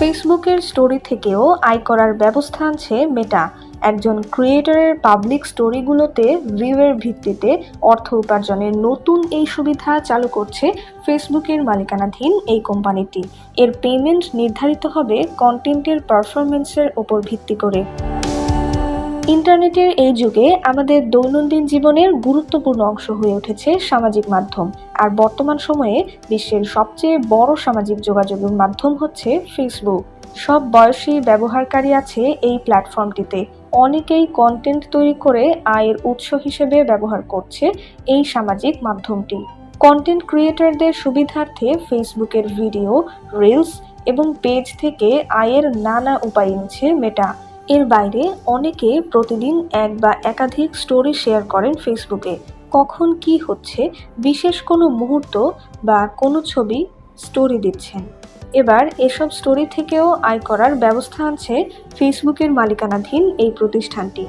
ফেসবুকের স্টোরি থেকেও আয় করার ব্যবস্থা আনছে মেটা। একজন ক্রিয়েটরের পাবলিক স্টোরিগুলোতে ভিউয়ের ভিত্তিতে অর্থ উপার্জনের নতুন এই সুবিধা চালু করছে ফেসবুকের মালিকানাধীন এই কোম্পানিটি। এর পেমেন্ট নির্ধারিত হবে কন্টেন্টের পারফরম্যান্সের ওপর ভিত্তি করে। ইন্টারনেটের এই যুগে আমাদের দৈনন্দিন জীবনের গুরুত্বপূর্ণ অংশ হয়ে উঠেছে সামাজিক মাধ্যম। আর বর্তমান সময়ে বিশ্বের সবচেয়ে বড় সামাজিক যোগাযোগের মাধ্যম হচ্ছে ফেসবুক। সব বয়সী ব্যবহারকারী আছে এই প্ল্যাটফর্মটিতে। অনেকেই কন্টেন্ট তৈরি করে আয়ের উৎস হিসেবে ব্যবহার করছে এই সামাজিক মাধ্যমটি। কন্টেন্ট ক্রিয়েটরদের সুবিধার্থে ফেসবুকের ভিডিও, রিলস এবং পেজ থেকে আয়ের নানা উপায় নিচ্ছে মেটা। এর বাইরে অনেকে প্রতিদিন এক বা একাধিক স্টোরি শেয়ার করেন ফেসবুকে। কখন কি হচ্ছে, বিশেষ কোনো মুহূর্ত বা কোনো ছবি স্টোরি দিচ্ছেন। এবার এসব স্টোরি থেকেও আয় করার ব্যবস্থা আনছে ফেসবুকের মালিকানাধীন এই প্রতিষ্ঠানটি।